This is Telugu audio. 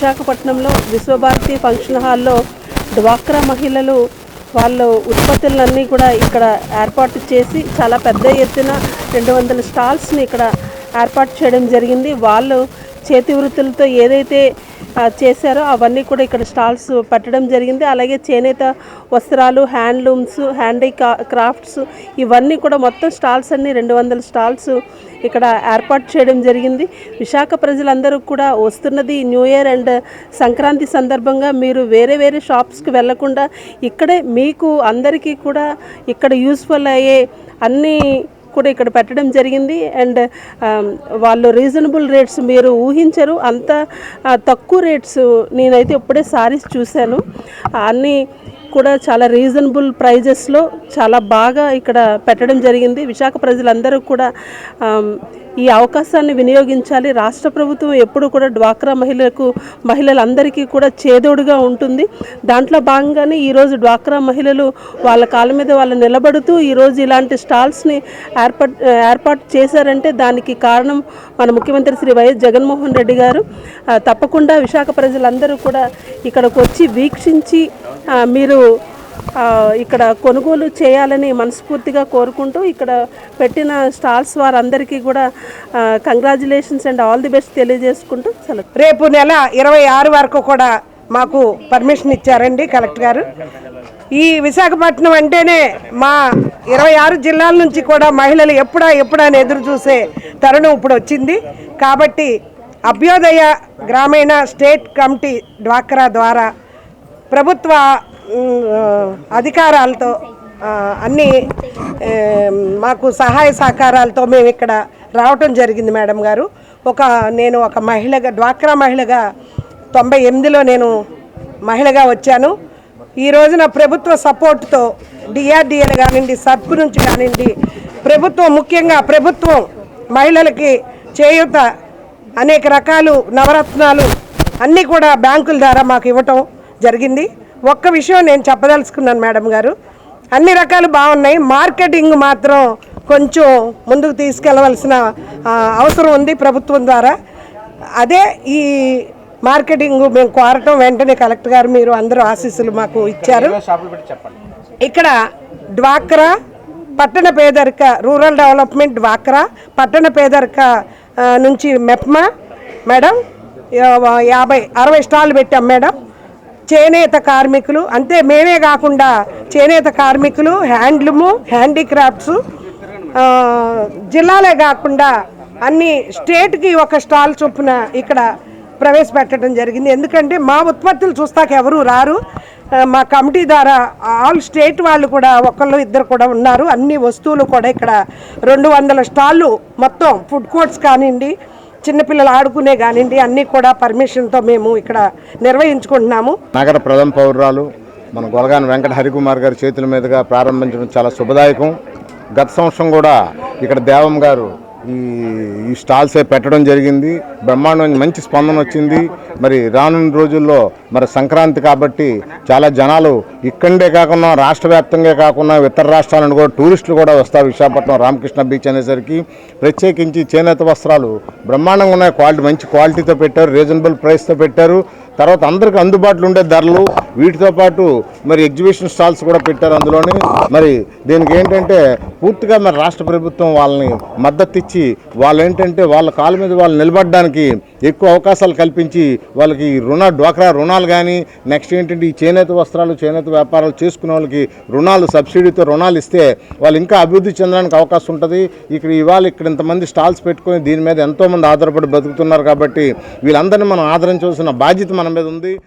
విశాఖపట్నంలో విశ్వభారతి ఫంక్షన్ హాల్లో డ్వాక్రా మహిళలు వాళ్ళు ఉత్పత్తులన్నీ కూడా ఇక్కడ ఏర్పాటు చేసి చాలా పెద్ద ఎత్తున 200 స్టాల్స్ని ఇక్కడ ఏర్పాటు చేయడం జరిగింది. వాళ్ళు చేతి వృత్తులతో ఏదైతే చేశారో అవన్నీ కూడా ఇక్కడ స్టాల్స్ పెట్టడం జరిగింది. అలాగే చేనేత వస్త్రాలు, హ్యాండ్లూమ్స్, క్రాఫ్ట్స్ ఇవన్నీ కూడా మొత్తం స్టాల్స్ అన్నీ 200 స్టాల్స్ ఇక్కడ ఏర్పాటు చేయడం జరిగింది. విశాఖ ప్రజలందరూ కూడా వస్తున్నది న్యూ ఇయర్ అండ్ సంక్రాంతి సందర్భంగా మీరు వేరే వేరే షాప్స్కి వెళ్లకుండా ఇక్కడే మీకు అందరికీ కూడా ఇక్కడ యూస్ఫుల్ అయ్యే అన్నీ కూడా ఇక్కడ పెట్టడం జరిగింది. అండ్ వాళ్ళు రీజనబుల్ రేట్స్ మీరు ఊహించరు, అంత తక్కువ రేట్స్ నేనైతే ఇప్పుడే సారీస్ చూశాను. అన్నీ కూడా చాలా రీజనబుల్ ప్రైజెస్లో చాలా బాగా ఇక్కడ పెట్టడం జరిగింది. విశాఖ ప్రజలందరూ కూడా ఈ అవకాశాన్ని వినియోగించాలి. రాష్ట్ర ప్రభుత్వం ఎప్పుడు కూడా డ్వాక్రా మహిళలందరికీ కూడా చేదోడుగా ఉంటుంది. దాంట్లో భాగంగానే ఈరోజు డ్వాక్రా మహిళలు వాళ్ళ కాళ్ళ మీద వాళ్ళు నిలబడుతూ ఈరోజు ఇలాంటి స్టాల్స్ని ఏర్పాటు చేశారంటే దానికి కారణం మన ముఖ్యమంత్రి శ్రీ వైఎస్ జగన్మోహన్ రెడ్డి గారు. తప్పకుండా విశాఖ ప్రజలందరూ కూడా ఇక్కడికి వచ్చి వీక్షించి మీరు ఇక్కడ కొనుగోలు చేయాలని మనస్ఫూర్తిగా కోరుకుంటూ ఇక్కడ పెట్టిన స్టాల్స్ వారందరికీ కూడా congratulations and all the best తెలియజేసుకుంటూ రేపు నెల 26 వరకు కూడా మాకు పర్మిషన్ ఇచ్చారండి కలెక్టర్ గారు. ఈ విశాఖపట్నం అంటేనే మా 26 జిల్లాల నుంచి కూడా మహిళలు ఎప్పుడా అని ఎదురు చూసే తరుణం ఇప్పుడు వచ్చింది. కాబట్టి అభ్యోదయ గ్రామీణ స్టేట్ కమిటీ డ్వాక్రా ద్వారా ప్రభుత్వ అధికారాలతో అన్నీ మాకు సహాయ సహకారాలతో మేము ఇక్కడ రావటం జరిగింది మేడం గారు. నేను ఒక మహిళగా, డ్వాక్రా మహిళగా 98లో నేను మహిళగా వచ్చాను. ఈ రోజున ప్రభుత్వ సపోర్ట్తో డిఆర్డిఎల్ కానివ్వండి, సర్ప్ నుంచి కానివ్వండి, ముఖ్యంగా ప్రభుత్వం మహిళలకి చేయూత అనేక రకాలు నవరత్నాలు అన్నీ కూడా బ్యాంకుల ద్వారా మాకు ఇవ్వటం జరిగింది. ఒక్క విషయం నేను చెప్పదలుచుకున్నాను మేడం గారు, అన్ని రకాలు బాగున్నాయి, మార్కెటింగ్ మాత్రం కొంచెం ముందుకు తీసుకెళ్లవలసిన అవసరం ఉంది ప్రభుత్వం ద్వారా. అదే ఈ మార్కెటింగ్ మేము కోరటం వెంటనే కలెక్టర్ గారు మీరు అందరూ ఆశీస్సులు మాకు ఇచ్చారు. ఇక్కడ డ్వాక్రా పట్టణ పేదరిక రూరల్ డెవలప్మెంట్ డ్వాక్రా పట్టణ పేదరిక నుంచి మెప్మా మేడం 50-60 స్టాల్ పెట్టాం మేడం. చేనేత కార్మికులు అంతే, మేమే కాకుండా చేనేత కార్మికులు, హ్యాండ్లూము, హ్యాండీక్రాఫ్ట్స్ జిల్లాలే కాకుండా అన్ని స్టేట్కి ఒక స్టాల్ చొప్పున ఇక్కడ ప్రవేశపెట్టడం జరిగింది. ఎందుకంటే మా ఉత్పత్తులు చూస్తాక ఎవరు రారు. మా కమిటీ ద్వారా ఆల్ స్టేట్ వాళ్ళు కూడా ఒకళ్ళు ఇద్దరు కూడా ఉన్నారు. అన్ని వస్తువులు కూడా ఇక్కడ 200 స్టాళ్ళు మొత్తం ఫుడ్ కోర్ట్స్ కానివ్వండి, చిన్నపిల్లలు ఆడుకునే కానివ్వండి అన్నీ కూడా పర్మిషన్తో మేము ఇక్కడ నిర్వహించుకుంటున్నాము. నగర ప్రథమ పౌరురాలు మన గొలగాని వెంకట హరికుమార్ గారి చేతుల మీదుగా ప్రారంభించడం చాలా శుభదాయకం. గత సంవత్సరం కూడా ఇక్కడ దేవం గారు ఈ స్టాల్సే పెట్టడం జరిగింది. బ్రహ్మాండమైన మంచి స్పందన వచ్చింది. మరి రానున్న రోజుల్లో మరి సంక్రాంతి కాబట్టి చాలా జనాలు ఇక్కడే కాకుండా రాష్ట్ర వ్యాప్తంగా కాకుండా ఇతర రాష్ట్రాల నుండి కూడా టూరిస్టులు కూడా వస్తారు. విశాఖపట్నం రామకృష్ణ బీచ్ అనేసరికి ప్రత్యేకించి చేనేత వస్త్రాలు బ్రహ్మాండంగా ఉన్నాయి. మంచి క్వాలిటీతో పెట్టారు, రీజనబుల్ ప్రైస్తో పెట్టారు. తర్వాత అందరికీ అందుబాటులో ఉండే ధరలు, వీటితో పాటు మరి ఎగ్జిబిషన్ స్టాల్స్ కూడా పెట్టారు అందులోని. మరి దీనికి ఏంటంటే పూర్తిగా మరి రాష్ట్ర ప్రభుత్వం వాళ్ళని మద్దతు ఇచ్చి వాళ్ళు ఏంటంటే వాళ్ళ కాళ్ళ మీద వాళ్ళు నిలబడడానికి ఎక్కువ అవకాశాలు కల్పించి వాళ్ళకి డ్వాక్రా రుణాలు కానీ, నెక్స్ట్ ఏంటంటే ఈ చేనేత వస్త్రాలు, చేనేత వ్యాపారాలు చేసుకునే వాళ్ళకి రుణాలు, సబ్సిడీతో రుణాలు ఇస్తే వాళ్ళు ఇంకా అభివృద్ధి చెందడానికి అవకాశం ఉంటుంది. ఇక్కడ ఇంతమంది స్టాల్స్ పెట్టుకొని దీని మీద ఎంతోమంది ఆధారపడి బతుకుతున్నారు. కాబట్టి వీళ్ళందరినీ మనం ఆదరించవలసిన బాధ్యత మన మీద ఉంది.